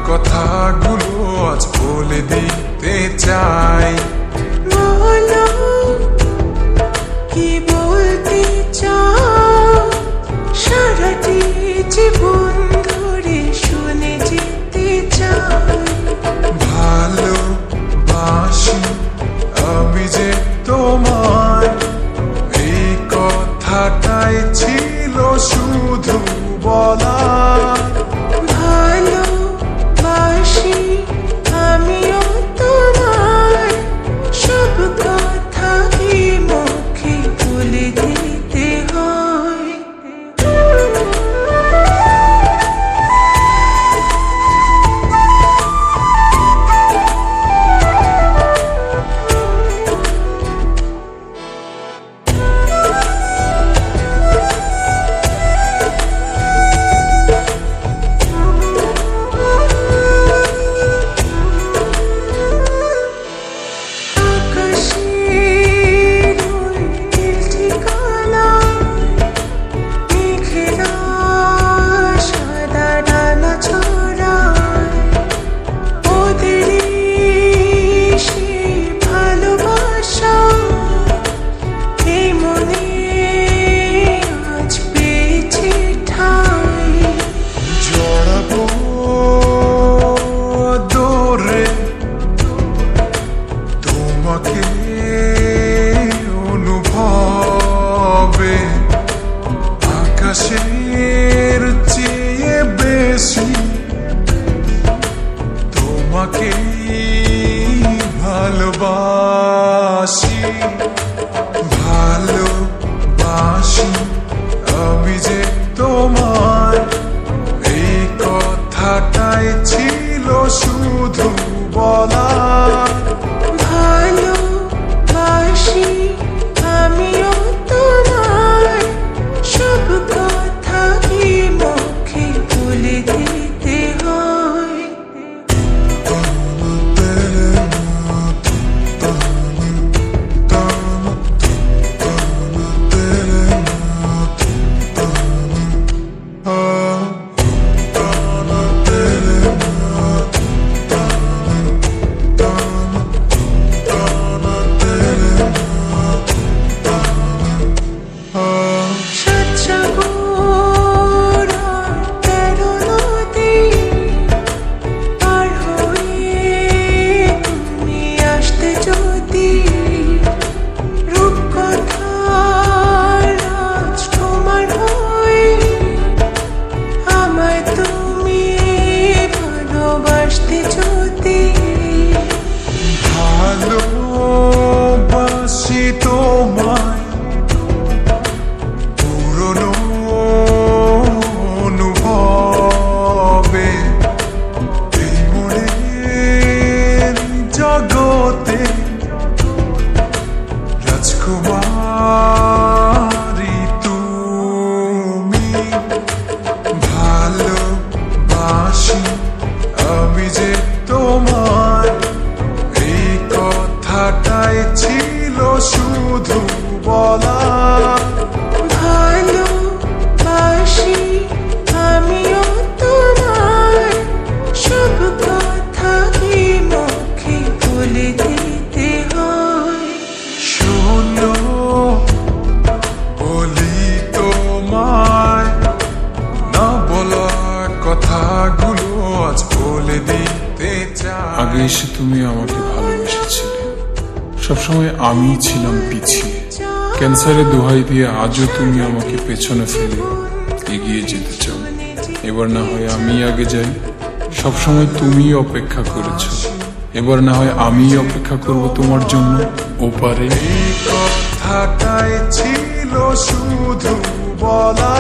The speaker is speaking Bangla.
কথাগুলো আজ বলে দিতে চাই। বলো কি বলতে চাও, সারাটি জীবন ধরে শুনে যেতে চাই। ভালোবাসি আমি যে তোমায়, এই কথাটাই ছিল শুধু বলা। ভালোবাসি আমিও তোমায়, সব কথা কি মুখে বলে দিতে হয়। অনুভবে আকাশের চেয়ে বেশি তোমাকে ভালোবাসি। ভালোবাসি আমি যে তোমায়, এই কথাটাই ছিল শুধু বলা। ভালোবাসি আমিও তোমায়, সব কথা কি মুখে বলে দিতে হয়। ভালোবাসি তোমায় পুরনো অনুভবে, এই মনের জগতে রাজকুমারী তুমি। ভালোবাসি আমি যে তোমায়, এই কথাটাই ছিল শুধু বলা। ভালোবাসি আমিও তোমায়, সব কথা কি মুখে বলে দিতে হয়। শোনো বলি তোমায়, না বলা কথাগুলো আজ বলে দিতে চাই। আগে এসে তুমি আমাকে ভালোবেসেছিলে, সবসময় আমি ছিলাম পিছিয়ে। ক্যান্সারের দোহাই দিয়ে আজও তুমি আমাকে পেছনে ফেলে এগিয়ে যেতে চাও। এবার না হয় আমি আগে যাই, সবসময় তুমি অপেক্ষা করেছো, এবার না হয় আমিই অপেক্ষা করব তোমার জন্য ওপারে। এই কথাটাই ছিল শুধু বলা,